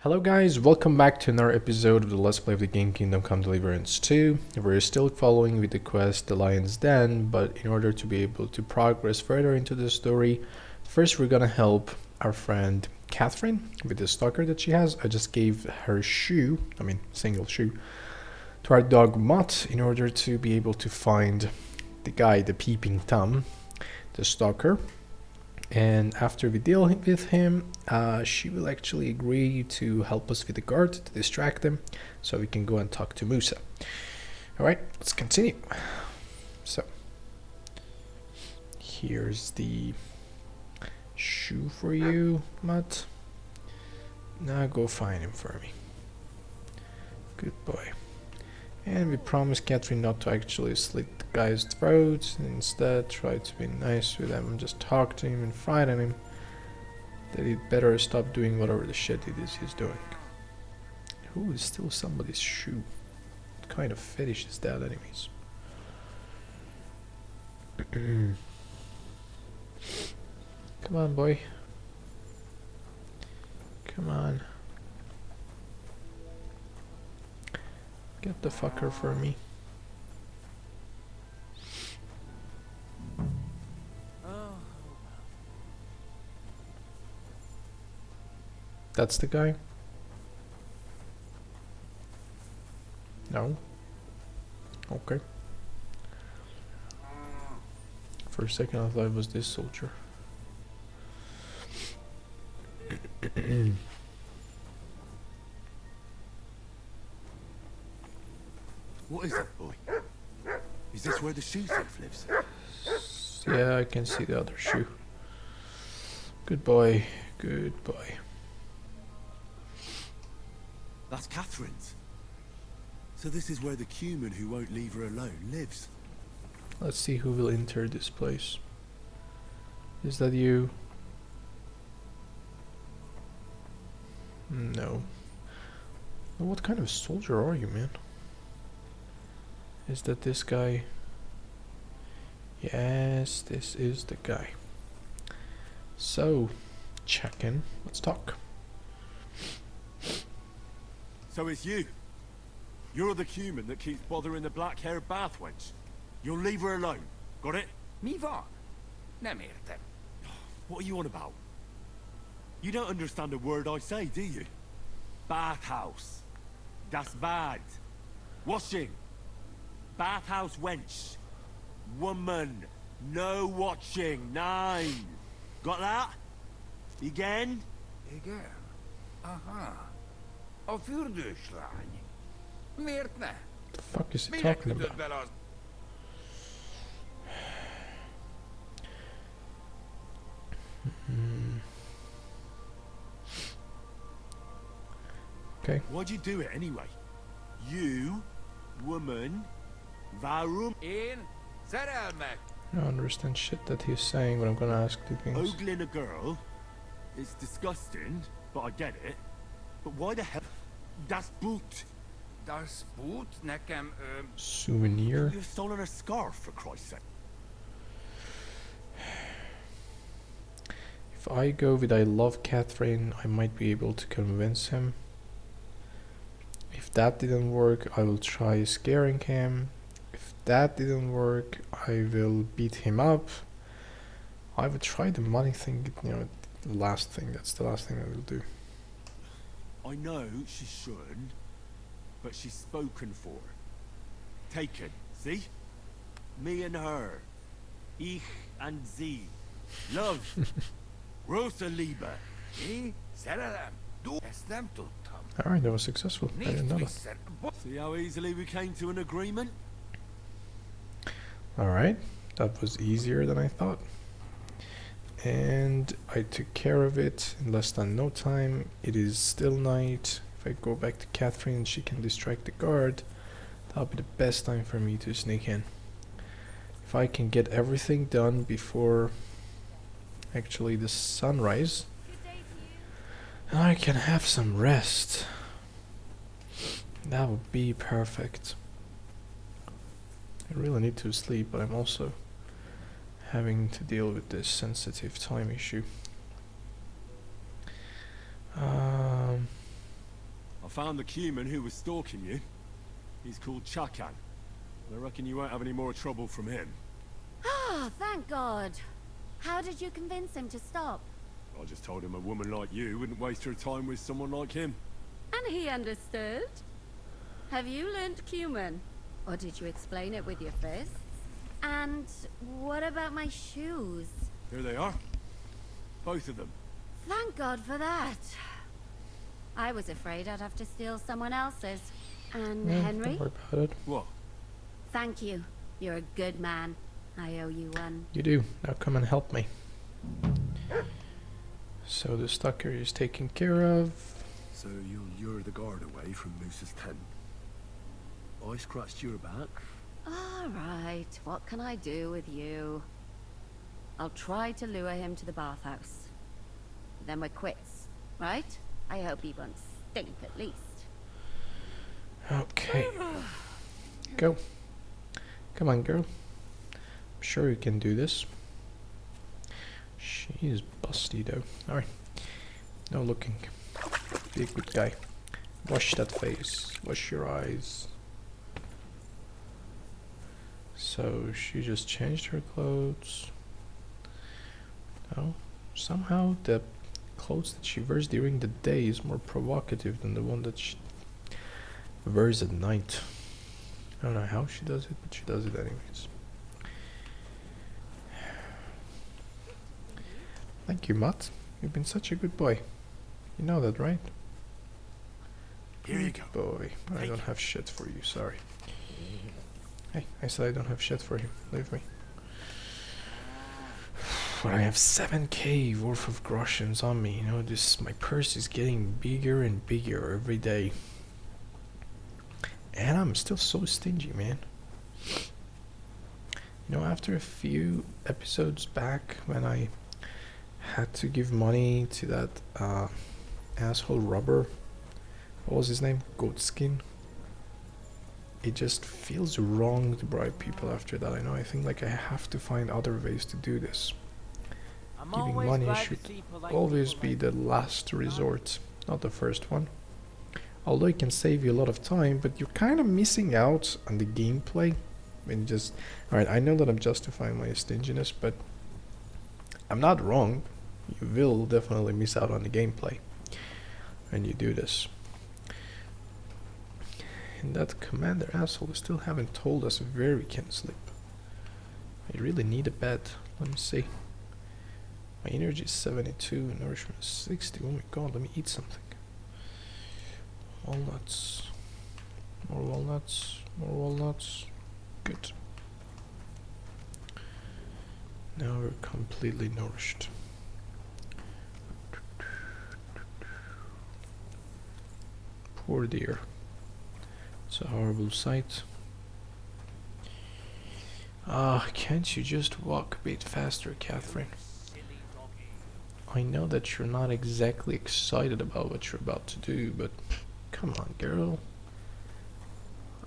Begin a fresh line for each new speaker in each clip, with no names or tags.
Hello guys, welcome back to another episode of the Let's Play of the game Kingdom Come Deliverance 2. We're still following with the quest The Lion's Den, but in order to be able to progress further into the story, first we're gonna help our friend Catherine with the stalker that she has. I just gave her shoe, single shoe, to our dog Mutt in order to be able to find the guy, the Peeping Tom, the stalker. And after we deal with him, she will actually agree to help us with the guard to distract him so we can go and talk to Musa. Alright, let's continue. So, here's the shoe for you, Mutt. Now go find him for me. Good boy. And we promise Catherine not to actually slit the guy's throat, and instead try to be nice with him and just talk to him and frighten him that he'd better stop doing whatever the shit it is he's doing. Who is still somebody's shoe? What kind of fetish is that anyways? Come on, boy. Come on. Get the fucker for me. That's the guy? No? Okay. For a second I thought it was this soldier.
What is it, boy? Is this where the shoe thief lives?
Yeah, I can see the other shoe. Good boy, good boy.
That's Catherine's. So this is where the cumin who won't leave her alone lives.
Let's see who will enter this place. Is that you? No. What kind of soldier are you, man? Is that this guy? Yes, this is the guy. So, check in. Let's talk.
So it's you. You're the cumin that keeps bothering the black-haired bath wench. You'll leave her alone. Got it?
Mi van. Nem értem.
What are you on about? You don't understand a word I say, do you? Bathhouse. Das bad. Washing. Bathhouse wench. Woman. No watching. 9. Got that? Again?
Igen. Aha. A fürdőslány. Miért ne?
The fuck is he
Minek
talking
ütött
about?
bele az...
Okay.
Why'd you do it anyway? You, woman, varum,
Én szerelmek.
I don't understand shit that he's saying, but I'm gonna ask two things.
ogling a girl. It's disgusting, but I get it. But why the hell? Das boot.
Das Boot nekem...
Souvenir.
You've stolen her scarf, for Christ's sake.
If I go with I love Catherine, I might be able to convince him. If that didn't work, I will try scaring him. If that didn't work, I will beat him up. I would try the money thing, the last thing. That's the last thing I will do.
I know she shouldn't, but she's spoken for. Taken, see? Me and her. Ich and sie. Love. Rosa Liebe.
Mi? Szerelem? Ezt nem tudtam.
Alright, that was successful. I didn't know that.
Visszer...
See how easily we came to an agreement?
Alright, that was easier than I thought. And I took care of it in less than no time. It is still night. If I go back to Catherine, she can distract the guard. That'll be the best time for me to sneak in. If I can get everything done before actually the sunrise, and I can have some rest. That would be perfect. I really need to sleep, but I'm also having to deal with this sensitive time issue.
found the Cuman who was stalking you. He's called Chakan. I reckon you won't have any more trouble from him.
Oh, thank God. How did you convince him to stop?
I just told him a woman like you wouldn't waste her time with someone like him.
And he understood? Have you learned Cuman? Or did you explain it with your fists? And what about my shoes?
Here they are. Both of them.
Thank God for that. I was afraid I'd have to steal someone else's. And
Yeah,
Henry?
don't worry about it.
What?
Thank you. You're a good man. I owe you one.
You do. Now come and help me. So the stalker is taken care of.
So you'll lure the guard away from Moose's tent? I scratched your back?
All right. What can I do with you? I'll try to lure him to the bathhouse. Then we're quits, right? I hope he won't stink at least.
Okay. Go. Come on, girl. I'm sure you can do this. She is busty though. Alright. No looking. Be a good guy. Wash that face. Wash your eyes. So she just changed her clothes. Oh, somehow the clothes that she wears during the day is more provocative than the one that she wears at night. I don't know how she does it, but she does it anyways. Thank you, Matt. You've been such a good boy. You know that, right?
Here you go.
Boy, I don't have shit for you, sorry. Hey, I said I don't have shit for you. Leave me. But I have 7k worth of groshens on me. You know, my purse is getting bigger and bigger every day. And I'm still so stingy, man. You know, after a few episodes back when I had to give money to that asshole rubber, what was his name? Goatskin. It just feels wrong to bribe people after that. I know, I think like I have to find other ways to do this. Giving money should always be the last resort, not the first one. Although it can save you a lot of time, but you're kind of missing out on the gameplay. I mean, just... Alright, I know that I'm justifying my stinginess, but I'm not wrong. You will definitely miss out on the gameplay when you do this. And that commander asshole still haven't told us where we can sleep. I really need a bed. Let me see. My energy is 72, nourishment is 60. Oh my god, let me eat something. Walnuts. More walnuts. More walnuts. Good. Now we're completely nourished. Poor dear. It's a horrible sight. Ah, can't you just walk a bit faster, Catherine? I know that you're not exactly excited about what you're about to do, but come on, girl.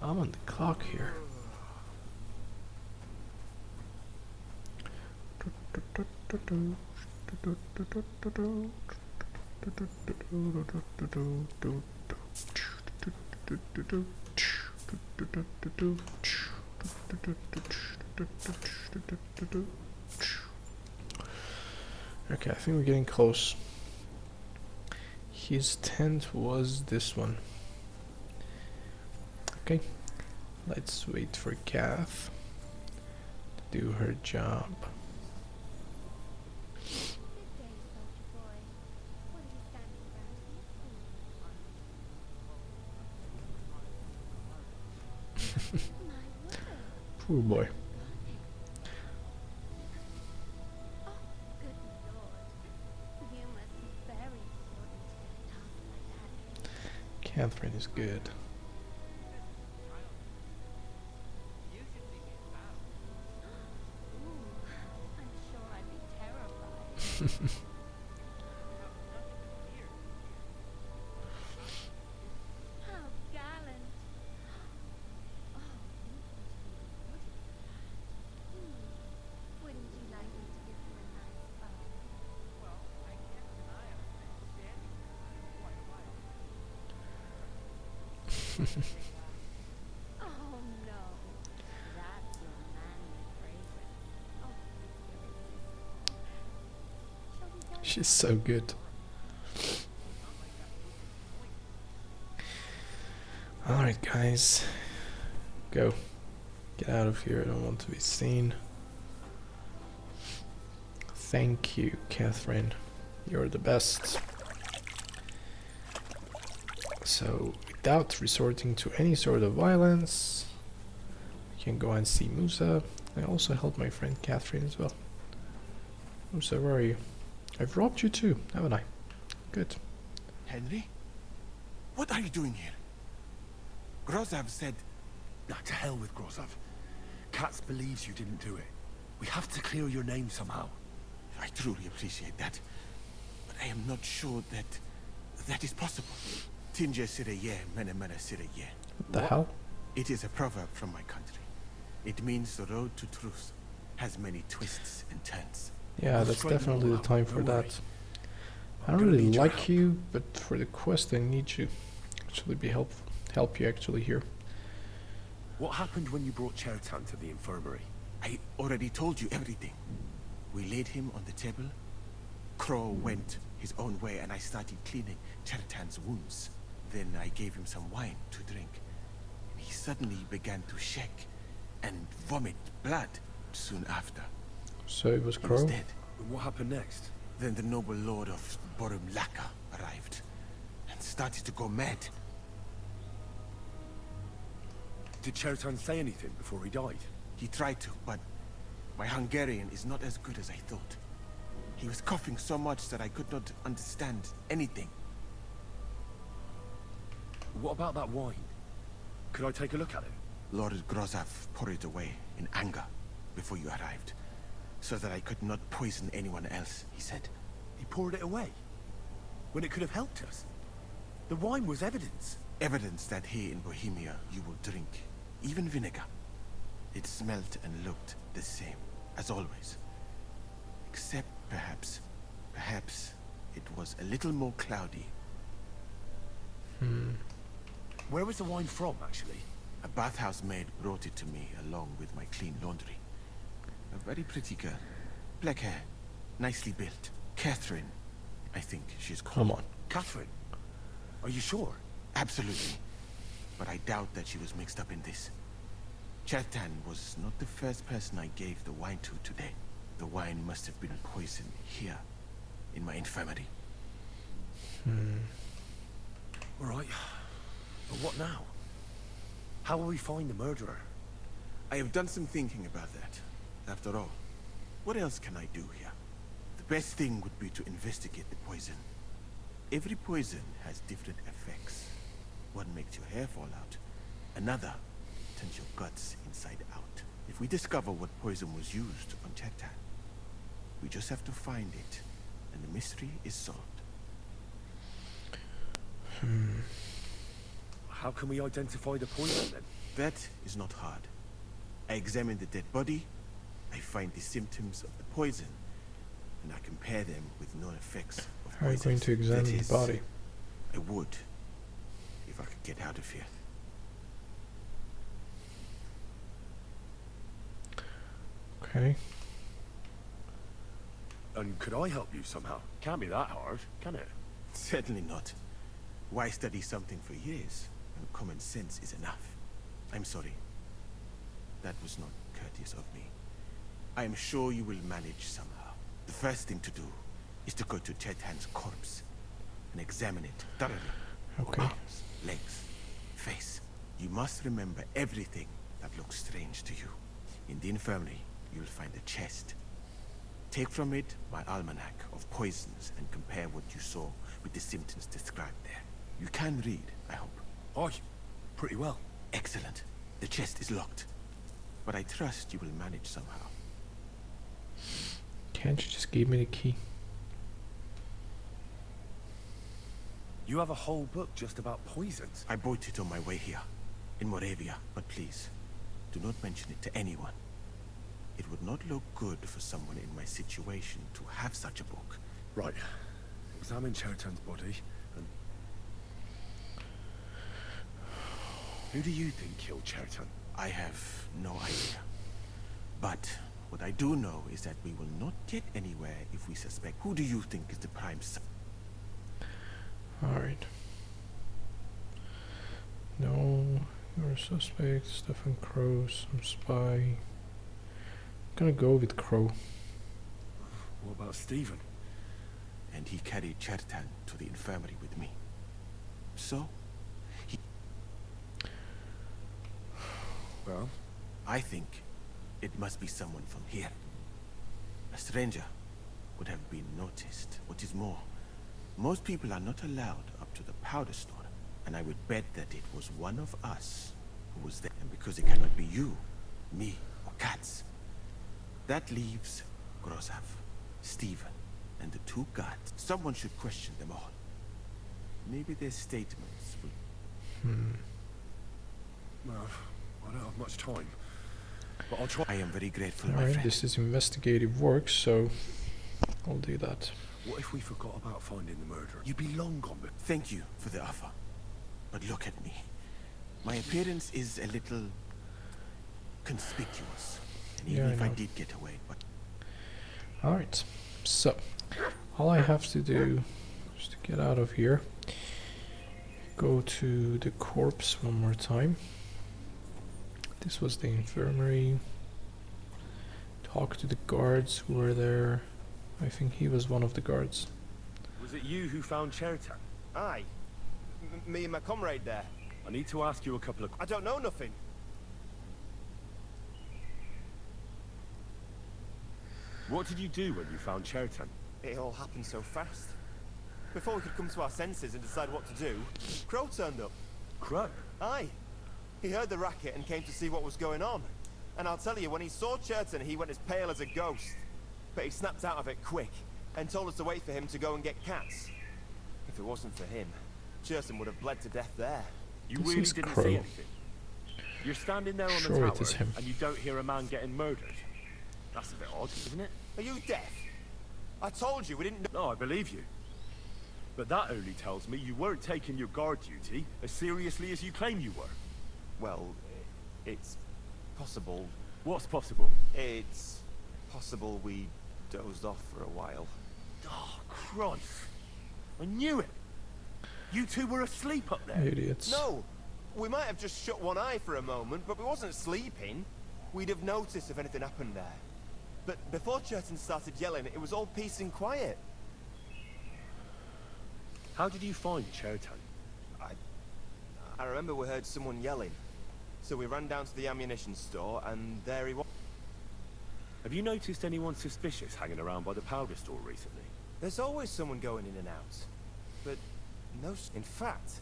I'm on the clock here. Okay, I think we're getting close. His tent was this one. Okay, let's wait for Kath to do her job. Poor boy. Catherine is good.
Oh no, that's your manly fragrance. Oh, irresistible. Shall we go
She's
now?
so good. Alright, guys. Go. Get out of here. I don't want to be seen. Thank you, Catherine. You're the best. So, without resorting to any sort of violence, we can go and see Musa. I also help my friend Catherine as well. Musa, where are you? I've robbed you too, haven't I? Good.
Henry? What are you doing here? Grozov said...
Nah, to hell with Grozov. Katz believes you didn't do it. We have to clear your name somehow.
I truly appreciate that. But I am not sure that... that is possible. Tinja Sireye, Mene Mene Sireye.
What the hell?
It is a proverb from my country. It means the road to truth has many twists and turns.
Yeah, that's definitely the time for that. I don't really like you, but for the quest I need you. Actually be help you actually here.
What happened when you brought Chertan to the infirmary?
I already told you everything. We laid him on the table. Crow went his own way and I started cleaning Chertan's wounds. Then I gave him some wine to drink. He suddenly began to shake and vomit blood soon after.
So it was
He was
Crow?
dead.
And what happened next?
Then the noble lord of Borum Laka arrived and started to go mad.
Did Chertan say anything before he died?
He tried to, but my Hungarian is not as good as I thought. He was coughing so much that I could not understand anything.
What about that wine? Could I take a look at it?
Lord Grozov poured it away in anger before you arrived, so that I could not poison anyone else, he said.
He poured it away? When it could have helped us? The wine was evidence.
Evidence that here in Bohemia you will drink, even vinegar. It smelt and looked the same, as always. Except perhaps it was a little more cloudy.
Where was the wine from, actually?
A bathhouse maid brought it to me along with my clean laundry. A very pretty girl. Black hair, nicely built. Catherine, I think she's called.
Come on.
Catherine? Are you sure?
Absolutely. But I doubt that she was mixed up in this. Chertan was not the first person I gave the wine to today. The wine must have been poisoned here, in my infirmary.
All right. But what now? How will we find the murderer?
I have done some thinking about that. After all, what else can I do here? The best thing would be to investigate the poison. Every poison has different effects. One makes your hair fall out. Another turns your guts inside out. If we discover what poison was used on Chertan, we just have to find it, and the mystery is solved.
How can we identify the poison, then?
That is not hard. I examine the dead body, I find the symptoms of the poison, and I compare them with known effects of
How are you going
poisons.
to examine
That
the
is,
body?
I would, if I could get out of here.
Okay.
And could I help you somehow? Can't be that hard, can it?
Certainly not. Why study something for years when common sense is enough? I'm sorry. That was not courteous of me. I am sure you will manage somehow. The first thing to do is to go to Chertan's corpse and examine it thoroughly.
Okay.
Arms, legs, face. You must remember everything that looks strange to you. In the infirmary, you'll find a chest. Take from it my almanac of poisons and compare what you saw with the symptoms described there. You can read, I hope.
Aye, pretty well.
Excellent. The chest is locked. But I trust you will manage somehow.
Can't you just give me the key?
You have a whole book just about poisons.
I bought it on my way here, in Moravia, but please, do not mention it to anyone. It would not look good for someone in my situation to have such a book.
Right. Examine Chertan's body and... Who do you think killed Cheriton?
I have no idea. But what I do know is that we will not get anywhere if we suspect. Who do you think is the prime
Alright. No, you're a suspect. Stephen Crow, some spy. I'm gonna go with Crow.
What about Stephen?
And he carried Chertan to the infirmary with me. So,
Well,
I think it must be someone from here. A stranger would have been noticed. What is more, most people are not allowed up to the powder store. And I would bet that it was one of us who was there. And because it cannot be you, me, or Katz, that leaves Grozov, Stephen, and the two guards. Someone should question them all. Maybe their statements will...
well, I don't have much time. But I'll try.
I am very grateful, my
Alright,
friend.
this is investigative work, so I'll do that.
What if we forgot about finding the murderer? You'd be long gone. But
Thank you for the offer. But look at me. My appearance is a little conspicuous. And even
Yeah, I
if I
know.
did get away, but
Alright, so all I have to do is to get out of here, go to the corpse one more time. This was the infirmary. Talk to the guards who were there. I think he was one of the guards.
was it you who found Cheriton?
Aye. Me and my comrade there.
I need to ask you a couple of.
I don't know nothing.
What did you do when you found Cheriton?
It all happened so fast. Before we could come to our senses and decide what to do, Crow turned up.
Crow.
Aye. He heard the racket and came to see what was going on. And I'll tell you, when he saw Cheriton, he went as pale as a ghost. But he snapped out of it quick and told us to wait for him to go and get Katz. If it wasn't for him, Cheriton would have bled to death there.
You
This
really
is
didn't
Crow.
see anything. You're standing there on
Sure,
the
it
tower
is him.
and you don't hear a man getting murdered. That's a bit odd, isn't it?
Are you deaf? I told you we didn't know.
No, I believe you. But that only tells me you weren't taking your guard duty as seriously as you claim you were.
Well, it's possible.
What's possible?
It's possible we dozed off for a while.
Oh, Christ. I knew it. You two were asleep up there.
Idiots.
No, we might have just shut one eye for a moment, but we wasn't sleeping. We'd have noticed if anything happened there. But before Cheriton started yelling, it was all peace and quiet.
How did you find Cheriton?
I remember we heard someone yelling. So we ran down to the ammunition store, and there he was.
Have you noticed anyone suspicious hanging around by the powder store recently?
There's always someone going in and out. But no, in fact,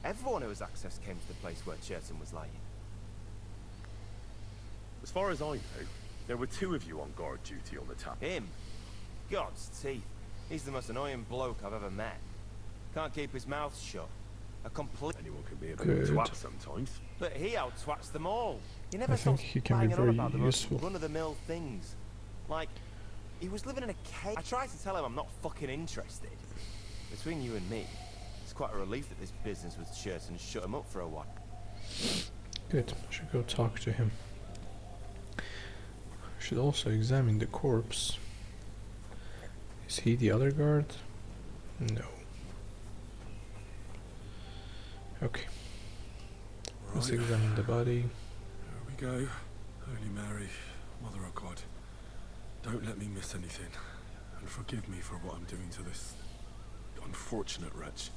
everyone who has access came to the place where Cheriton was lying.
As far as I know, there were two of you on guard duty on the tap.
Him? God's teeth. He's the most annoying bloke I've ever met. Can't keep his mouth shut. A complete...
Anyone can be a bit of a
Good.
twat sometimes.
But he out-twats them all. He never
I think
stops
he can be
banging on
very
about the most
useful.
run-of-the-mill things. Like, he was living in a cave. I tried to tell him I'm not fucking interested. Between you and me, it's quite a relief that this business with Cheriton shut him up for a while.
Good. I should go talk to him. I should also examine the corpse. Is he the other guard? No. Okay. Let's
Right.
examine the body.
Here we go. Holy Mary, Mother of God, don't let me miss anything. And forgive me for what I'm doing to this unfortunate wretch.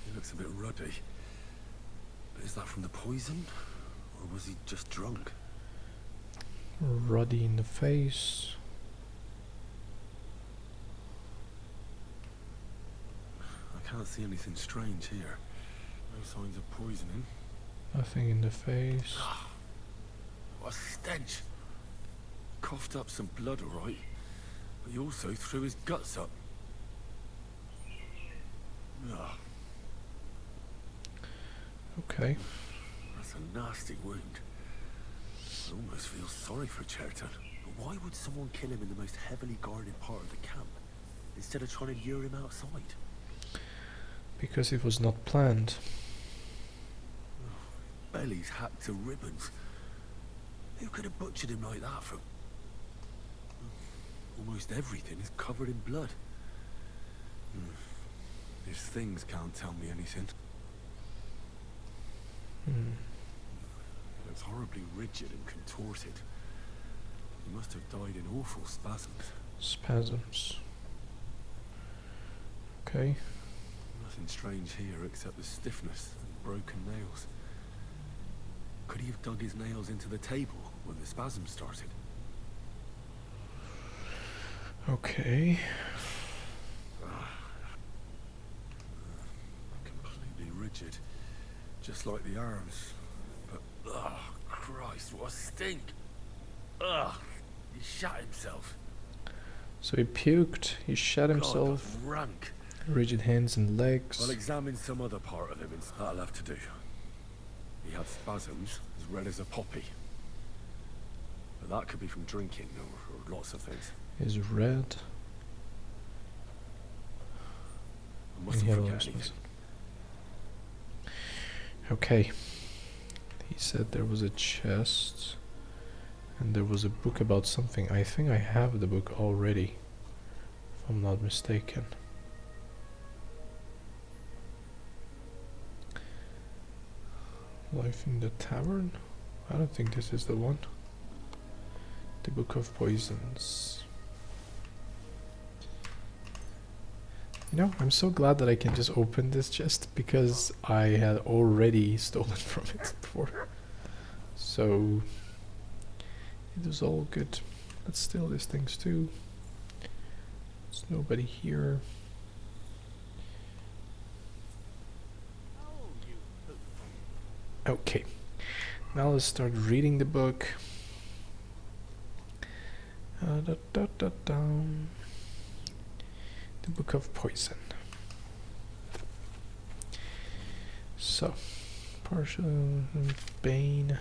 He looks a bit ruddy. But is that from the poison? Or was he just drunk?
Ruddy in the face.
I can't see anything strange here. No signs of poisoning.
Nothing in the face.
What a stench! Coughed up some blood, alright. But he also threw his guts up. Ugh,
Okay.
that's a nasty wound. I almost feel sorry for Cheriton. But why would someone kill him in the most heavily guarded part of the camp, instead of trying to lure him outside?
Because it was not planned.
Belly's hacked to ribbons. Who could have butchered him like that for... Almost everything is covered in blood. These things can't tell me anything. It's horribly rigid and contorted. He must have died in awful spasms.
Spasms. Okay.
Nothing strange here except the stiffness and broken nails. Could he have dug his nails into the table when the spasms started?
Okay.
Completely rigid. Just like the arms. But, oh, Christ, what a stink! Ugh, he shot himself.
So he puked, he shot himself,
God, rank.
rigid hands and legs.
I'll examine some other part of him, and that'll have to do. He had spasms as red as a poppy. But that could be from drinking, or lots of things.
Is red.
I mustn't
And he had a lot
forget
of
anything.
spasms. Okay. He said there was a chest. And there was a book about something. I think I have the book already, if I'm not mistaken. Life in the Tavern? I don't think this is the one. The Book of Poisons. You know, I'm so glad that I can just open this chest because I had already stolen from it before. So it was all good. Let's steal these things too. There's nobody here. Okay, now let's start reading the book. The Book of Poison. So, partial Bane.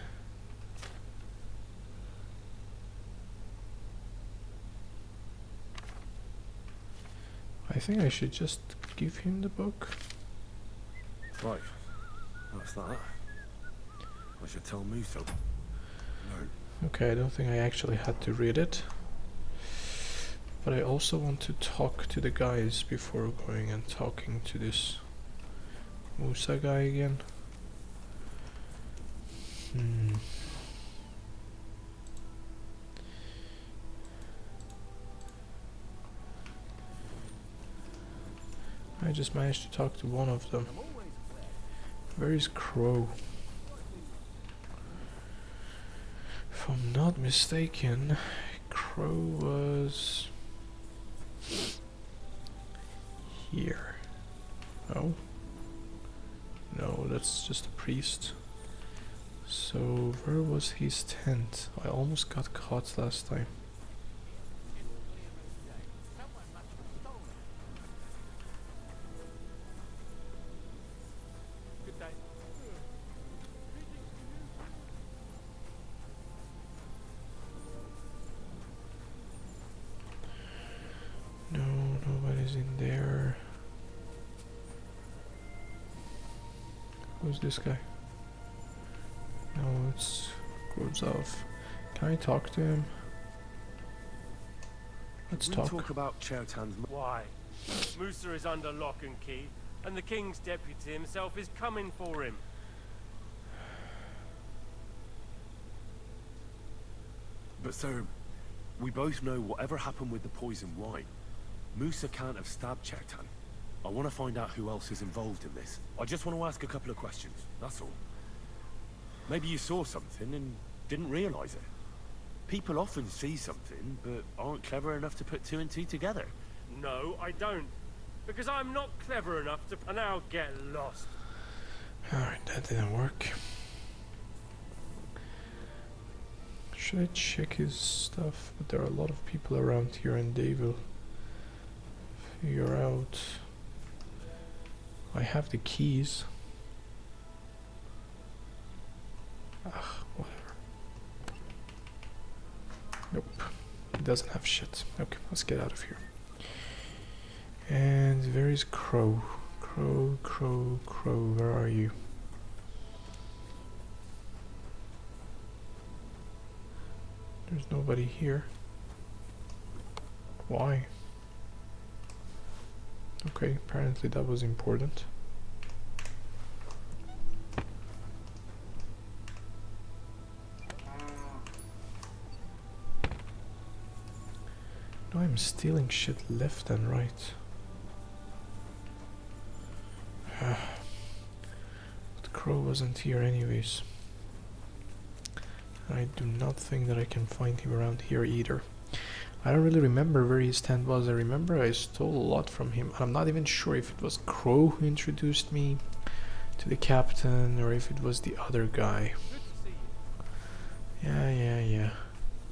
I think I should just give him the book.
Right, that's that. I should tell Musa. No.
Okay, I don't think I actually had to read it. But I also want to talk to the guys before going and talking to this Musa guy again. I just managed to talk to one of them. Where is Crow? If I'm not mistaken, Crow was here. Oh? No, that's just a priest. So where was his tent? I almost got caught last time. No, nobody's in there. Who's this guy? No, it's Grozov. Can I talk to him? Let's
We
talk.
talk about Chertan's...
Why? Musa is under lock and key, and the king's deputy himself is coming for him.
But sir, we both know whatever happened with the poison wine, Musa can't have stabbed Chertan. I want to find out who else is involved in this. I just want to ask a couple of questions, that's all. Maybe you saw something and didn't realize it. People often see something, but aren't clever enough to put two and two together.
No, I don't. Because I'm not clever enough to... And now get lost.
Alright, that didn't work. Should I check his stuff? But there are a lot of people around here and they will figure out. I have the keys. Whatever. Nope. He doesn't have shit. Okay, let's get out of here. And where is Crow? Crow, crow, crow, where are you? There's nobody here. Why? Okay, apparently that was important. No, I'm stealing shit left and right. But Crow wasn't here anyways. I do not think that I can find him around here either. I don't really remember where his tent was. I remember I stole a lot from him. I'm not even sure if it was Crow who introduced me to the captain or if it was the other guy. Yeah.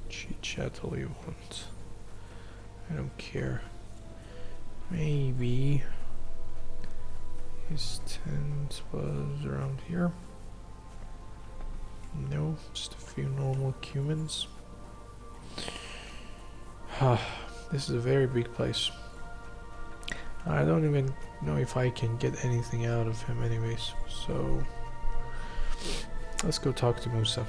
Chit chat all you want. I don't care. Maybe his tent was around here. No, just a few normal humans. This is a very big place. I don't even know if I can get anything out of him anyways, so let's go talk to Musa.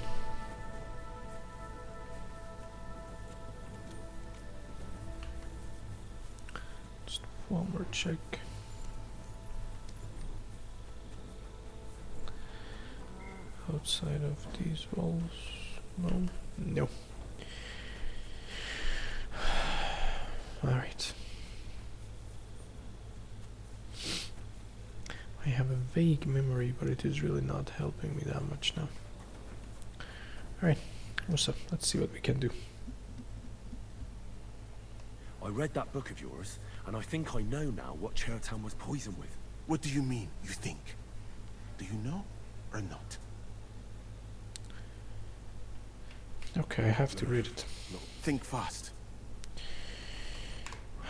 Just one more check. Outside of these walls, no. Alright. I have a vague memory, but it is really not helping me that much now. Alright, what's up? Let's see what we can do.
I read that book of yours, and I think I know now what Chertown was poisoned with.
What do you mean, you think? Do you know or not?
Okay, I have to read it.
No, think fast.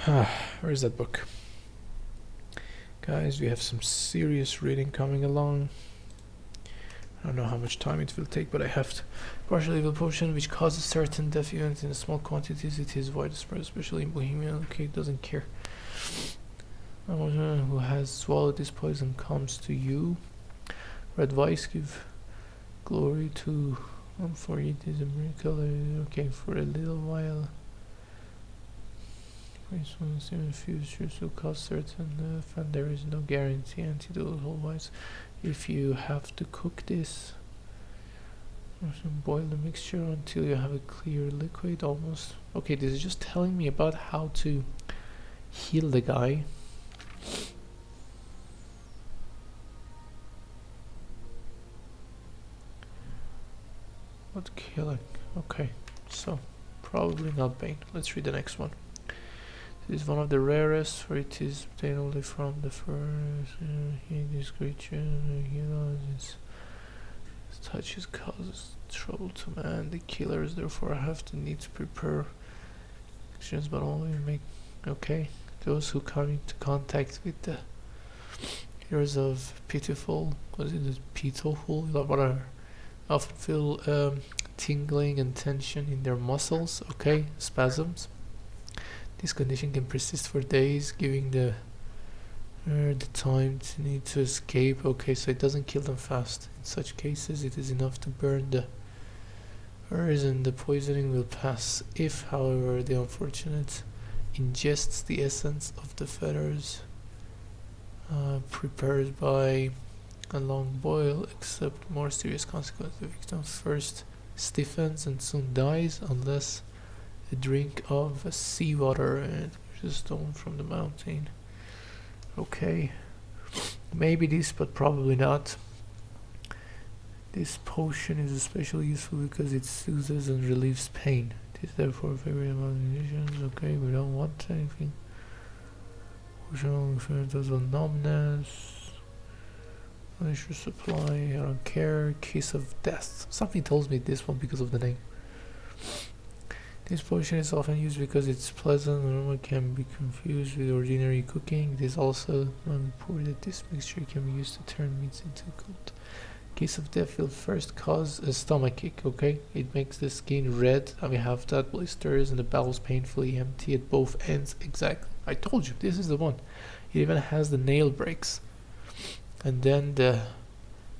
Where is that book? Guys, we have some serious reading coming along. I don't know how much time it will take, but I have to. Partial evil potion which causes certain death events in small quantities. It is widespread, especially in Bohemia. Okay, doesn't care. Who has swallowed this poison comes to you. Red Vice give glory to. For it is a miracle. Okay, for a little while. In future will cause certain death, and there is no guarantee antidote. Otherwise, if you have to cook this, boil the mixture until you have a clear liquid almost. Okay, this is just telling me about how to heal the guy. What killing? Okay, so probably not Bane. Let's read the next one. This is one of the rarest, for it is obtained only from the first. This creature, its touches causes trouble to man. The killers therefore have the need to prepare actions, but only make. Okay, those who come into contact with the heroes of pitiful. Was it pitiful? Whatever. Often feel tingling and tension in their muscles. Okay, spasms. This condition can persist for days, giving the time to need to escape. Okay, so it doesn't kill them fast. In such cases, it is enough to burn the earth and the poisoning will pass. If, however, the unfortunate ingests the essence of the feathers prepared by a long boil, except more serious consequences. The victim first stiffens and soon dies unless a drink of seawater and a stone from the mountain. Okay, maybe this, but probably not. This potion is especially useful because it soothes and relieves pain. It is therefore very among conditions. Okay, we don't want anything. Potion does a numbness. Punish your supply. I don't care. Kiss of death. Something tells me this one because of the name. This potion is often used because it's pleasant and it can be confused with ordinary cooking. It is also reported that this mixture can be used to turn meats into cold. Case of death will first cause a stomachache, okay? It makes the skin red and we have that blisters and the bowels painfully empty at both ends. Exactly. I told you, this is the one. It even has the nail breaks. And then the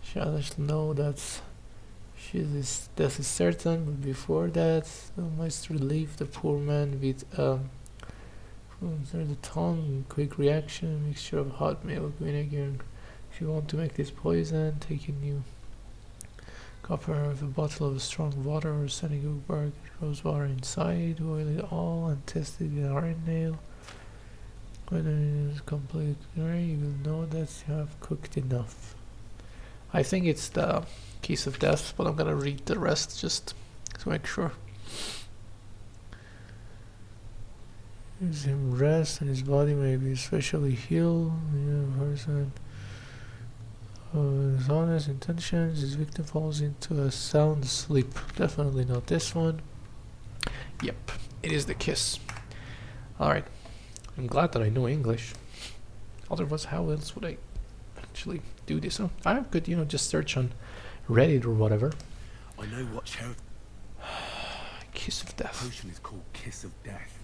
shadows know that death is certain, but before that, we must relieve the poor man with the tongue, quick reaction, mixture of hot milk, vinegar. If you want to make this poison, take a new copper of a bottle of strong water or Senegal bark, rose water inside, boil it all and test it with an iron nail. When it is completely clear, you will know that you have cooked enough. I think it's the Kiss of Death, but I'm gonna read the rest just to make sure. Gives him rest and his body may be especially healed. The person his honest intentions, his victim falls into a sound sleep. Definitely not this one. Yep, it is the kiss. Alright, I'm glad that I know English. Otherwise, how else would I actually do this? Oh, I could, just search on Reddit or whatever.
I know what
Kiss of Death.
potion is called Kiss of Death.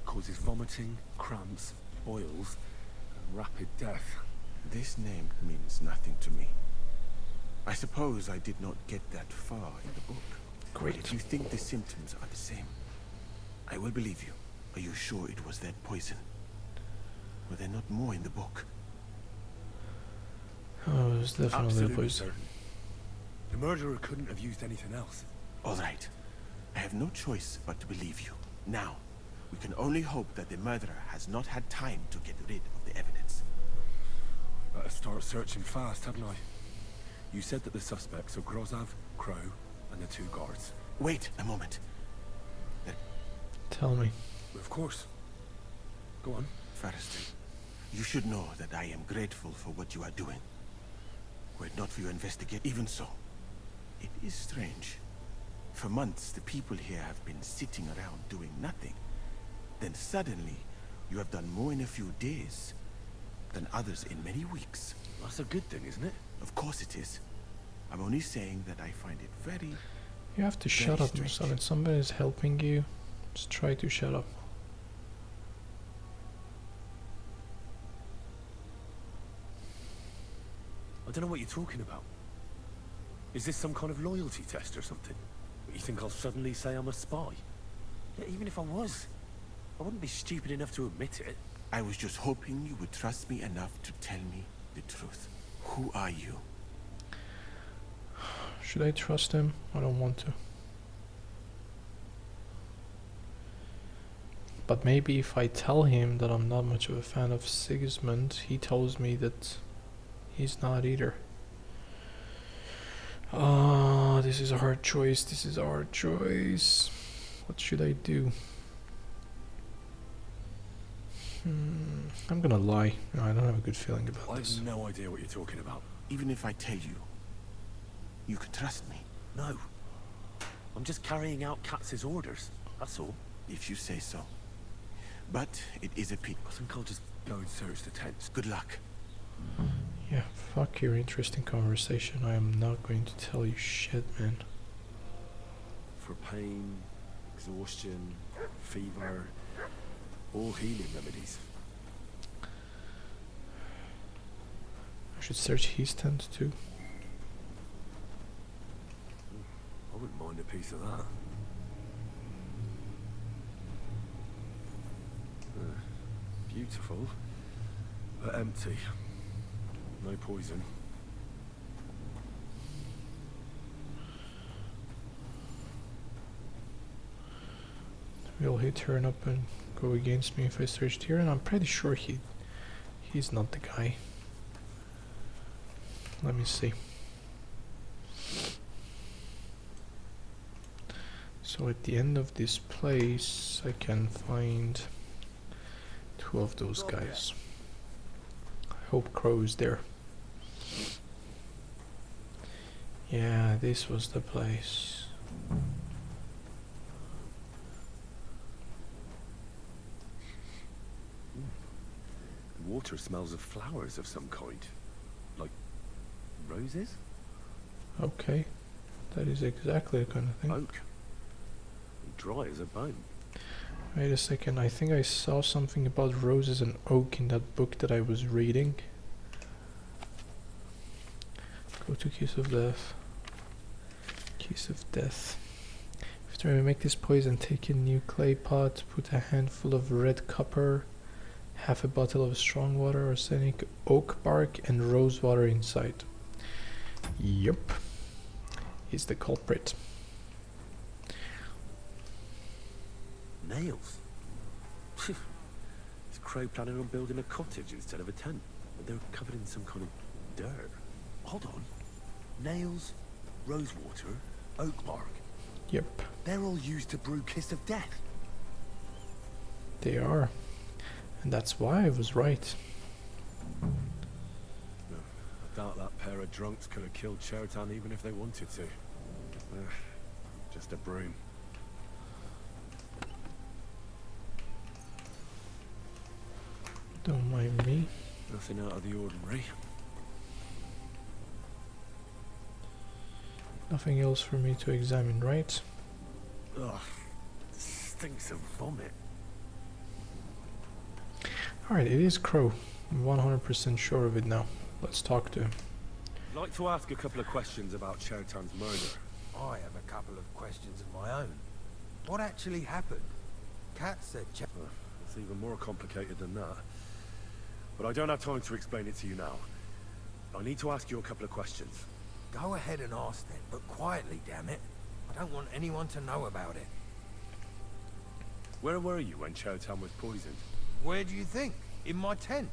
Causes vomiting, cramps, boils, and rapid death.
This name means nothing to me. I suppose I did not get that far in the book.
Great.
But if you think the symptoms are the same, I will believe you. Are you sure it was that poison? Were there not more in the book?
Oh, it was definitely a
Absolutely
poison.
certain. The murderer couldn't have used anything else.
All right. I have no choice but to believe you. Now, we can only hope that the murderer has not had time to get rid of the evidence.
Better start searching fast, hadn't I? You said that the suspects are Grozav, Crow, and the 2 guards.
Wait a moment.
Tell me.
Of course. Go on.
First, you should know that I am grateful for what you are doing. Were it not for your investigation, even so, it is strange. For months, the people here have been sitting around doing nothing. Then suddenly, you have done more in a few days than others in many weeks.
That's a good thing, isn't it?
Of course it is. I'm only saying that I find it very...
You have to shut up, Musa. When somebody is helping you, just try to shut up.
I don't know what you're talking about. Is this some kind of loyalty test or something? You think I'll suddenly say I'm a spy? Yeah, even if I was, I wouldn't be stupid enough to admit it.
I was just hoping you would trust me enough to tell me the truth. Who are you?
Should I trust him? I don't want to. But maybe if I tell him that I'm not much of a fan of Sigismund, he tells me that he's not either. Oh, this is a hard choice. This is a hard choice. What should I do? I'm gonna lie. No, I don't have a good feeling about
I
this.
have no idea what you're talking about.
Even if I tell you, you can trust me.
No. I'm just carrying out Katz's orders. That's all.
If you say so. But it is a pity.
I think I'll just go and search the tents.
Good luck.
Yeah, fuck your interesting conversation. I am not going to tell you shit, man.
For pain, exhaustion, fever, all healing remedies.
I should search his tent too.
I wouldn't mind a piece of that. Beautiful, but empty. No poison.
Will he turn up and go against me if I searched here? And I'm pretty sure he's not the guy. Let me see. So at the end of this place I can find 2 of those guys. I hope Crow is there. Yeah, this was the place.
Water smells of flowers of some kind. Like roses?
Okay, that is exactly the kind of thing.
Oak. Dry as a bone.
Wait a second, I think I saw something about roses and oak in that book that I was reading. Go to Keys of Death. Keys of Death. After I make this poison, take a new clay pot, put a handful of red copper, half a bottle of strong water, arsenic, oak bark, and rose water inside. Yup. He's the culprit.
Nails? Is Crow planning on building a cottage instead of a tent? But they're covered in some kind of dirt. Hold on. Nails, rosewater, oak bark.
Yep,
They're all used to brew Kiss of Death.
they are. And that's why I was right.
I doubt that pair of drunks could have killed Chertan even if they wanted to. Just a broom.
Don't mind me.
Nothing out of the ordinary.
Nothing else for me to examine, right?
Ugh. Stinks of vomit.
Alright, it is Crow. I'm 100% sure of it now. Let's talk to him.
I'd like to ask a couple of questions about Chertan's murder.
I have a couple of questions of my own. What actually happened? Kat said
It's even more complicated than that. But I don't have time to explain it to you now. I need to ask you a couple of questions.
Go ahead and ask then, but quietly, damn it. I don't want anyone to know about it.
Where were you when Chertan was poisoned?
Where do you think? In my tent.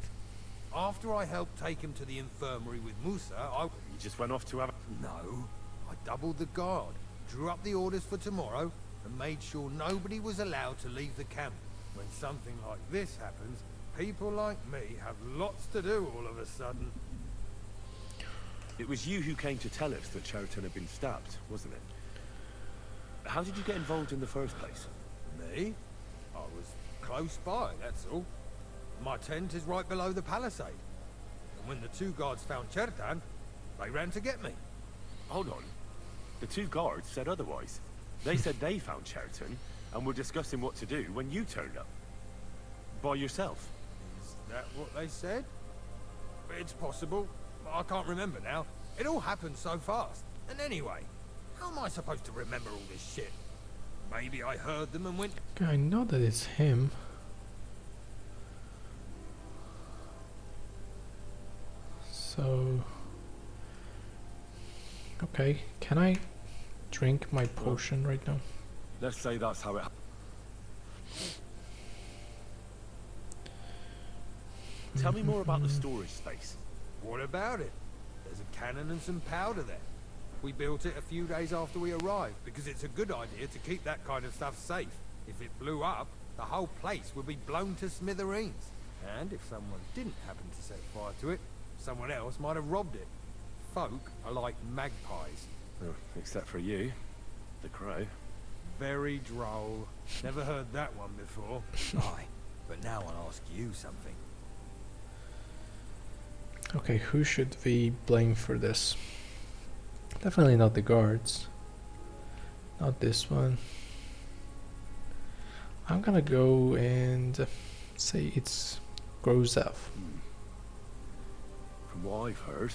After I helped take him to the infirmary with Musa,
You just went off to have
No. I doubled the guard, drew up the orders for tomorrow, and made sure nobody was allowed to leave the camp. When something like this happens, people like me have lots to do all of a sudden.
It was you who came to tell us that Chertan had been stabbed, wasn't it? How did you get involved in the first place?
Me? I was close by, that's all. My tent is right below the palisade. And when the two guards found Chertan, they ran to get me.
Hold on. The two guards said otherwise. They said they found Chertan and were discussing what to do when you turned up. By yourself.
Is that what they said? It's possible. I can't remember now. It all happened so fast. And anyway, how am I supposed to remember all this shit? Maybe I heard them and went...
Okay, I know that it's him. So... Okay, can I drink my potion right now?
Let's say that's how it happened. Tell me more about the storage space.
What about it? There's a cannon and some powder there. We built it a few days after we arrived because it's a good idea to keep that kind of stuff safe. If it blew up, the whole place would be blown to smithereens. And if someone didn't happen to set fire to it, someone else might have robbed it. Folk are like magpies.
Oh, except for you, the crow.
Very droll. Never heard that one before. Aye, but now I'll ask you something.
Okay, who should we blame for this? Definitely not the guards. Not this one. I'm gonna go and say it's Grozev.
From what I've heard,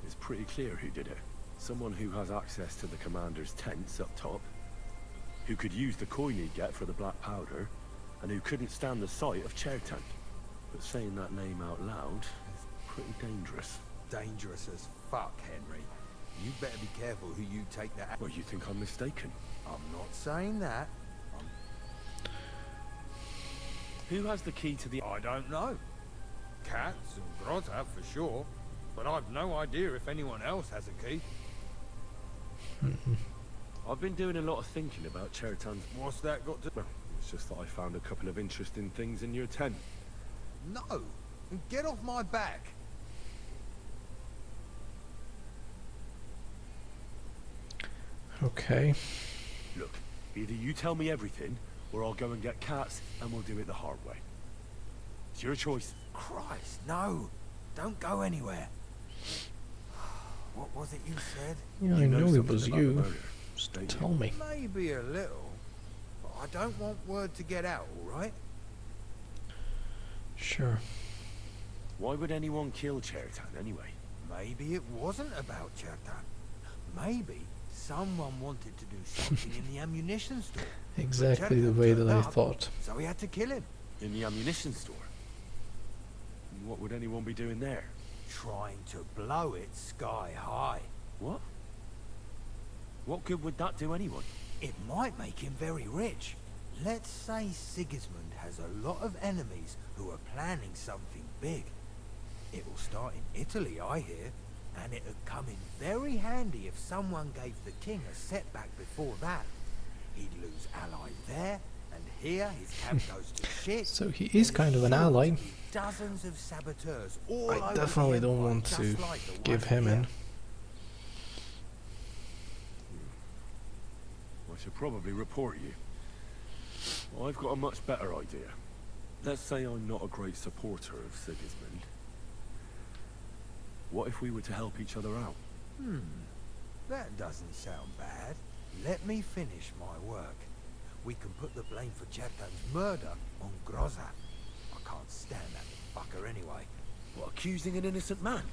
it's pretty clear who did it. Someone who has access to the commander's tents up top, who could use the coin he'd get for the black powder, and who couldn't stand the sight of Chertan. But saying that name out loud is pretty dangerous.
Dangerous as fuck, Henry. You better be careful who you take that.
Well, you think I'm mistaken?
I'm not saying that.
Who has the key to the...
I don't know. Cats and Grozav for sure, but I've no idea if anyone else has a key.
I've been doing a lot of thinking about Chertan's...
What's that got to...
Well, it's just that I found a couple of interesting things in your tent.
No! Get off my back!
Okay.
Look, either you tell me everything, or I'll go and get Cats, and we'll do it the hard way. It's your choice.
Christ, no! Don't go anywhere. What was it you said?
Yeah,
You
I
know
know it
something
was
about the
you.
murder,
Just
don't you?
tell me.
Maybe a little. But I don't want word to get out, alright?
Sure.
Why would anyone kill Chertan anyway?
Maybe it wasn't about Chertan. Maybe someone wanted to do something in the ammunition store.
Exactly the way that I thought.
So we had to kill him.
In the ammunition store? And what would anyone be doing there?
Trying to blow it sky high.
What? What good would that do anyone?
It might make him very rich. Let's say Sigismund has a lot of enemies who are planning something big. It will start in Italy, I hear, and it would come in very handy if someone gave the king a setback before that. He'd lose allies there, and here his camp goes to shit.
So he is kind of an ally.
Dozens of saboteurs all
I
over
definitely
the
don't
empire,
want
just
to
like the
give
one
him
here.
in.
I should probably report you. I've got a much better idea. Let's say I'm not a great supporter of Sigismund. What if we were to help each other out?
That doesn't sound bad. Let me finish my work. We can put the blame for Chertan's murder on Grozat. I can't stand that fucker anyway.
What, accusing an innocent man?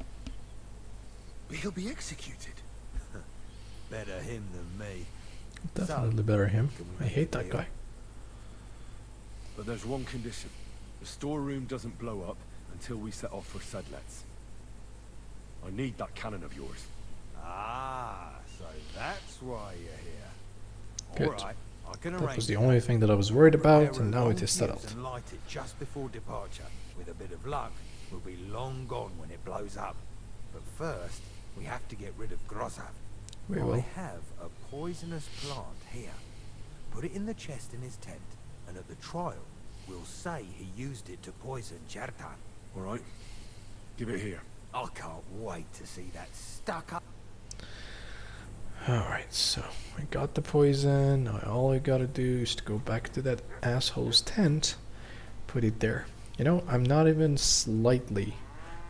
He'll be executed.
Better him than me.
Definitely better him.
Can we
I
make
hate
a
that
deal?
guy.
But there's one condition. The storeroom doesn't blow up until we set off for Sedlets. I need that cannon of yours.
Ah, so that's why you're
Good.
here. All right, I can arrange
That was the
that.
only thing that I was worried about,
Prepare
and
a
now
long
it is
fuse
settled.
And light it just before departure. With a bit of luck, we'll be long gone when it blows up. But first, we have to get rid of Grozat.
We
I
will.
have a poisonous plant here. Put it in the chest in his tent, and at the trial, we'll say he used it to poison Chertan.
All right. Give it here.
I can't wait to see that stuck up.
Alright, so I got the poison. Now all I gotta do is to go back to that asshole's tent, put it there. You know, I'm not even slightly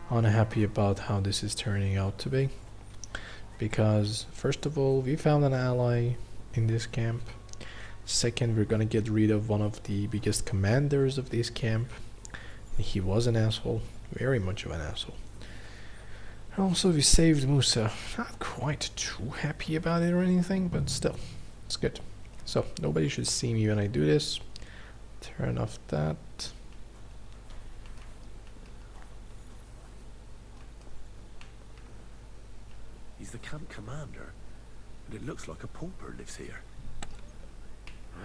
unhappy about how this is turning out to be. Because, first of all, we found an ally in this camp. Second, we're gonna get rid of one of the biggest commanders of this camp. He was an asshole, very much of an asshole. And also, we saved Musa. Not quite too happy about it or anything, but still, it's good. So, nobody should see me when I do this. Turn off that.
He's the camp commander, and it looks like a pauper lives here.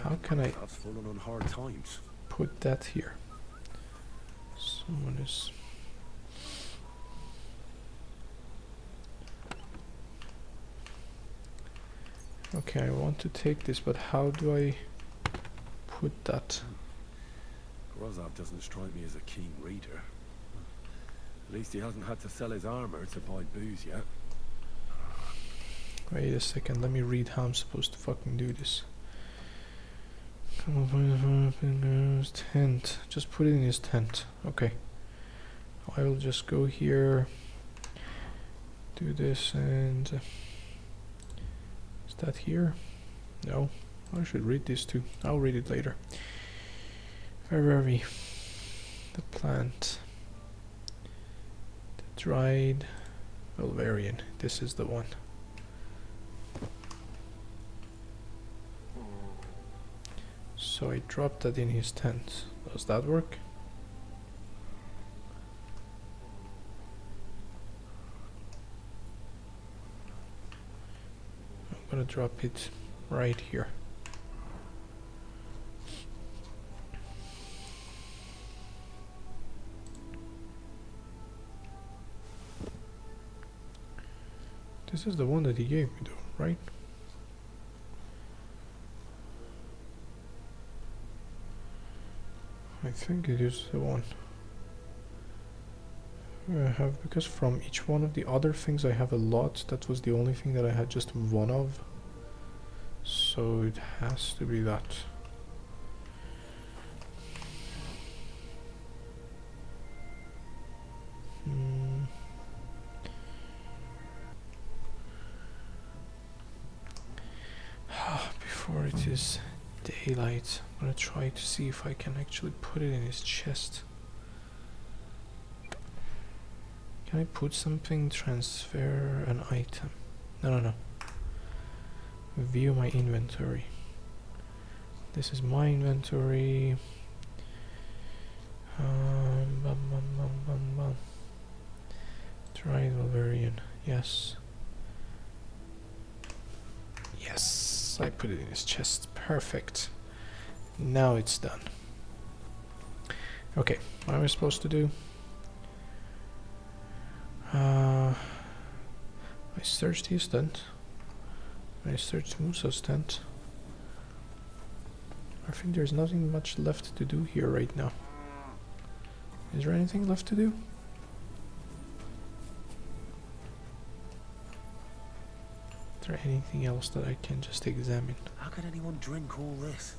How can I
I've fallen on hard times.
put that here? Someone is... Okay, I want to take this, but how do I put that?
Grozov doesn't strike me as a keen reader. At least he hasn't had to sell his armor to buy booze yet.
Wait a second, let me read how I'm supposed to fucking do this. Tent. Just put it in his tent. Okay. I will just go here, do this, and is that here? No. I should read this too. I'll read it later. Where are we? The plant. The dried Valerian. This is the one. So I dropped that in his tent. Does that work? I'm gonna drop it right here. This is the one that he gave me though, right? I think it is the one. I have, because from each one of the other things I have a lot. That was the only thing that I had just one of. So it has to be that. Before it is daylight, I'm gonna try to see if I can actually put it in his chest. Can I put something? Transfer an item. No. View my inventory. This is my inventory. Try Valerian. Yes. Yes, I put it in his chest. Perfect. Now it's done. Okay, what am I supposed to do? I searched his tent. I searched Musa's tent. I think there's nothing much left to do here right now. Is there anything left to do? Is there anything else that I can just examine?
How could anyone drink all this?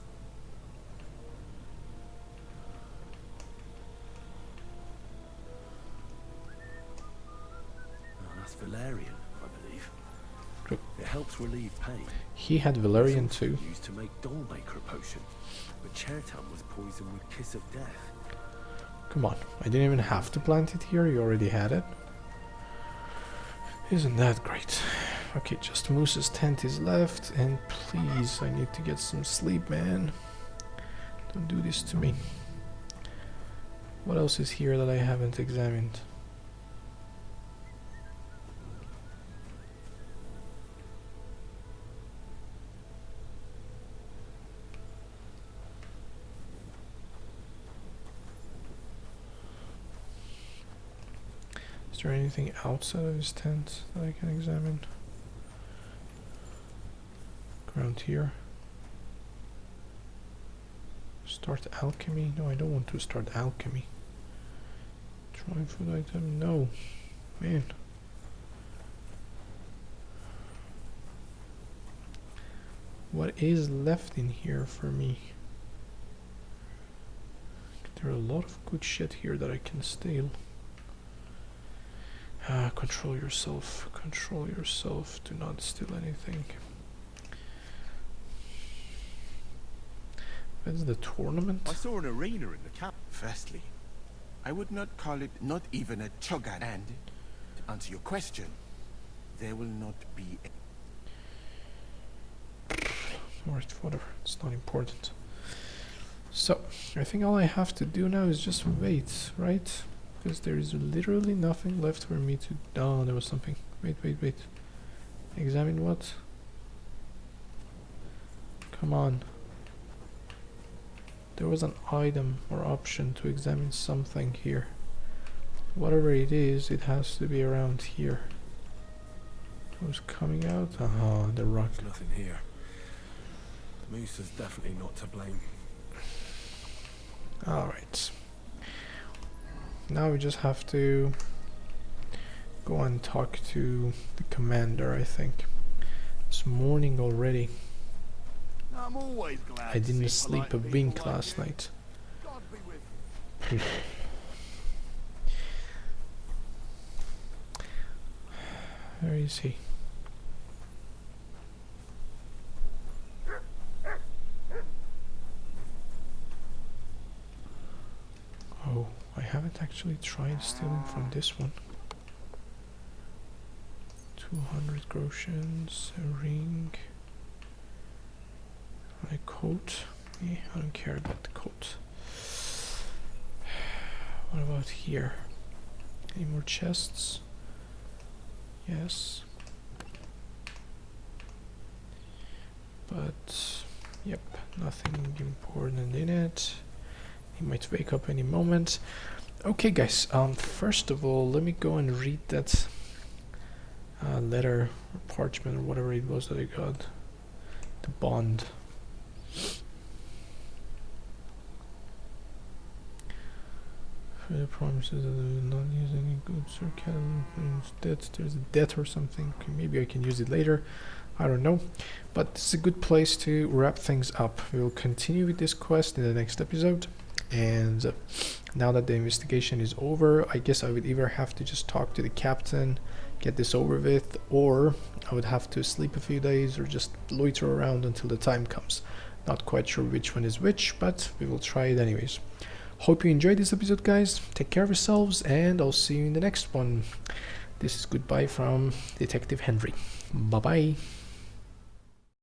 Oh, that's Valerian, I believe.
Good.
It helps relieve pain.
He had Valerian
It's also
too.
used to make Dollmaker potion, but Chertan was poisoned with Kiss of Death.
Come on, I didn't even have to plant it here, you already had it. Isn't that great? Okay, just Moose's tent is left, and please, I need to get some sleep, man. Don't do this to me. What else is here that I haven't examined? Is there anything outside of his tent that I can examine? Around here. Start alchemy? No, I don't want to start alchemy. Try food item? No. Man. What is left in here for me? There are a lot of good shit here that I can steal. Control yourself. Control yourself. Do not steal anything. That's the tournament?
I saw an arena in the camp. Firstly, I would not call it not even a chugga. And to answer your question, there will not be
Alright, whatever. It's not important. So, I think all I have to do now is just wait, right? Because there is literally nothing left for me to... Oh, there was something. Wait. Examine what? Come on. There was an item or option to examine something here. Whatever it is, it has to be around here. Who's coming out? Ah, the rock.
There's nothing here. Moose is definitely not to blame.
Alright. Now we just have to go and talk to the commander, I think. It's morning already.
I'm always glad
I didn't sleep a wink last night.
God be with you.
Where is he? Oh, I haven't actually tried stealing from this one. 200 groshens, a ring, a coat. Yeah, I don't care about the coat. What about here? Any more chests? Yes. But, yep, nothing important in it. He might wake up any moment. Okay, guys, first of all, let me go and read that letter or parchment or whatever it was that I got. The bond. For the promises that I will not use any goods or cattle. There's a debt or something. Okay, maybe I can use it later. I don't know. But it's a good place to wrap things up. We will continue with this quest in the next episode. And now that the investigation is over, I guess I would either have to just talk to the captain, get this over with, or I would have to sleep a few days or just loiter around until the time comes. Not quite sure which one is which, but we will try it anyways. Hope you enjoyed this episode, guys. Take care of yourselves, and I'll see you in the next one. This is goodbye from Detective Henry. Bye bye.